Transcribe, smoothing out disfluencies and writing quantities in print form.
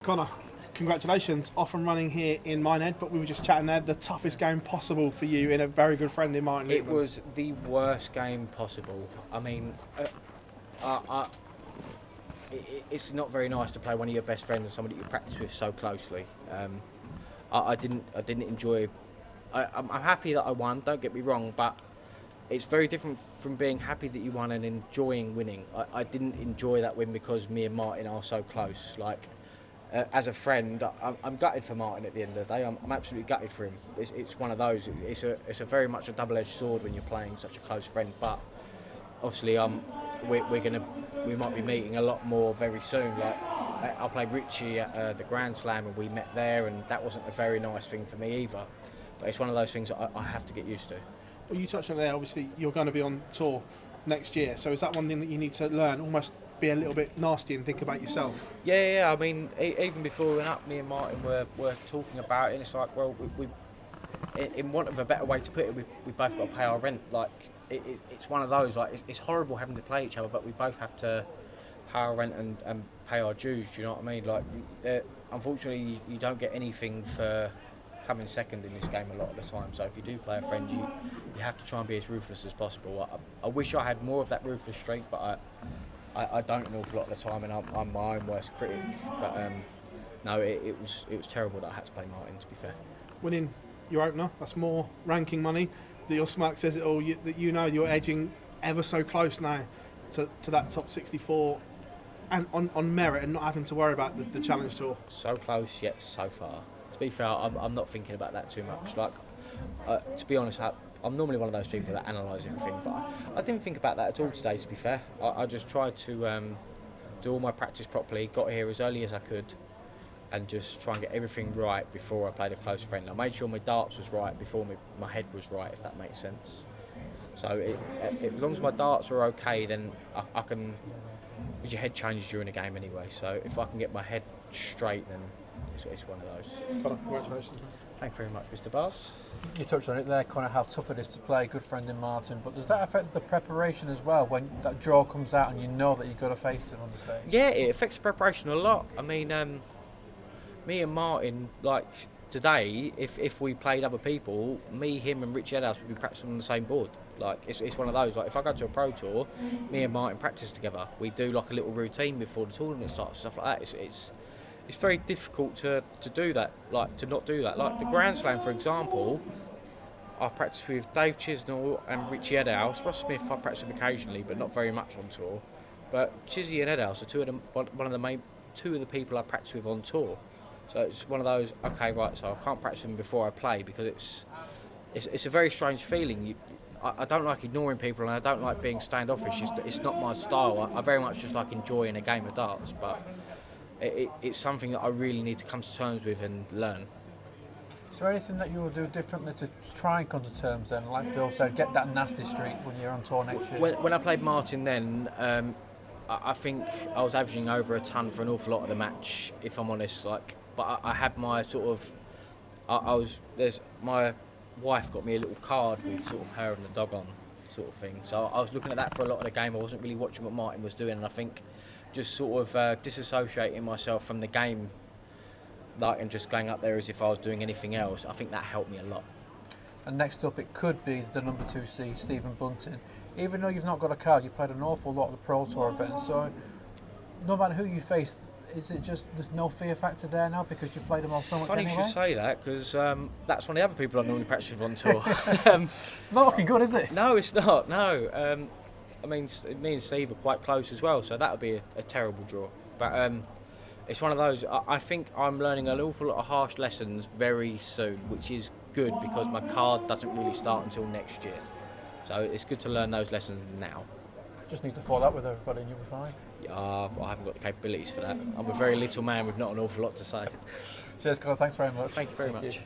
Connor, congratulations, off and running here in Minehead, but we were just chatting there, the toughest game possible for you in a very good friend in Martin Lukeman. It was the worst game possible. I mean, it's not very nice to play one of your best friends and somebody you practice with so closely. I didn't enjoy. I'm happy that I won, don't get me wrong, but it's very different from being happy that you won and enjoying winning. I didn't enjoy that win because me and Martin are so close. As a friend, I'm gutted for Martin at the end of the day. I'm absolutely gutted for him. It's one of those. It's a very much a double-edged sword when you're playing such a close friend. But obviously, we might be meeting a lot more very soon. I played Richie at the Grand Slam and we met there, and that wasn't a very nice thing for me either. But it's one of those things that I have to get used to. Well, you touched on it there. Obviously, you're going to be on tour next year. So is that one thing that you need to learn? Almost be a little bit nasty and think about yourself. Yeah. I mean, even before we went up, me and Martin were talking about it, and it's like, well, we in want of a better way to put it, we both got to pay our rent. It's one of those. It's horrible having to play each other, but we both have to pay our rent and pay our dues. Do you know what I mean? Unfortunately, you don't get anything for coming second in this game a lot of the time. So if you do play a friend, you have to try and be as ruthless as possible. I wish I had more of that ruthless streak, but I don't an awful lot of the time, and I'm my own worst critic. But no, it was terrible that I had to play Martin, to be fair. Winning your opener, that's more ranking money. That your smirk says it all. That you're edging ever so close now to that top 64, and on merit, and not having to worry about the Challenge Tour. So close yet so far. To be fair, I'm not thinking about that too much. To be honest, I'm normally one of those people that analyse everything, but I didn't think about that at all today, to be fair. I just tried to do all my practice properly, got here as early as I could, and just try and get everything right before I played a close friend. I made sure my darts was right before my head was right, if that makes sense. So as long as my darts are okay, then I can, because your head changes during a game anyway, so if I can get my head straight, then it's one of those. Connor, congratulations. Thank you very much, Mr. Bars. You touched on it there, Connor, how tough it is to play a good friend in Martin, but does that affect the preparation as well when that draw comes out and you know that you've got to face him on the stage? Yeah, it affects the preparation a lot. I mean, me and Martin, today, if we played other people, me, him and Richie Edhouse would be practicing on the same board. It's one of those, if I go to a pro tour, me and Martin practice together. We do a little routine before the tournament starts, stuff like that. It's very difficult to do that, to not do that. The Grand Slam, for example, I practice with Dave Chisnall and Richie Edhouse. Ross Smith I practice with occasionally, but not very much on tour. But Chizzy and Edhouse are two of the people I practice with on tour. So it's one of those, okay, right, so I can't practice with them before I play because it's a very strange feeling. I don't like ignoring people and I don't like being standoffish. It's not my style. I very much just like enjoying a game of darts, but it's something that I really need to come to terms with and learn. Is there anything that you will do differently to try and come to terms then, like Phil said, get that nasty streak when you're on tour next year? When I played Martin then, I think I was averaging over a ton for an awful lot of the match, if I'm honest. But I had my my wife got me a little card with her and the dog on, thing. So I was looking at that for a lot of the game. I wasn't really watching what Martin was doing, and I think just disassociating myself from the game, and just going up there as if I was doing anything else, I think that helped me a lot. And next up, it could be the number 2 seed, Stephen Bunting. Even though you've not got a card, you played an awful lot of the Pro Tour events, so no matter who you face, is it just there's no fear factor there now because you've played them all so much Funny anyway? you should say that, because that's one of the other people I normally practice with on tour. Not looking good, is it? No, it's not, no. I mean, me and Steve are quite close as well, so that would be a terrible draw. But it's one of those, I think I'm learning an awful lot of harsh lessons very soon, which is good because my card doesn't really start until next year. So it's good to learn those lessons now. Just need to fall out with everybody and you'll be fine. I haven't got the capabilities for that. I'm a very little man with not an awful lot to say. Cheers, Connor. Thanks very much. Thank you very much.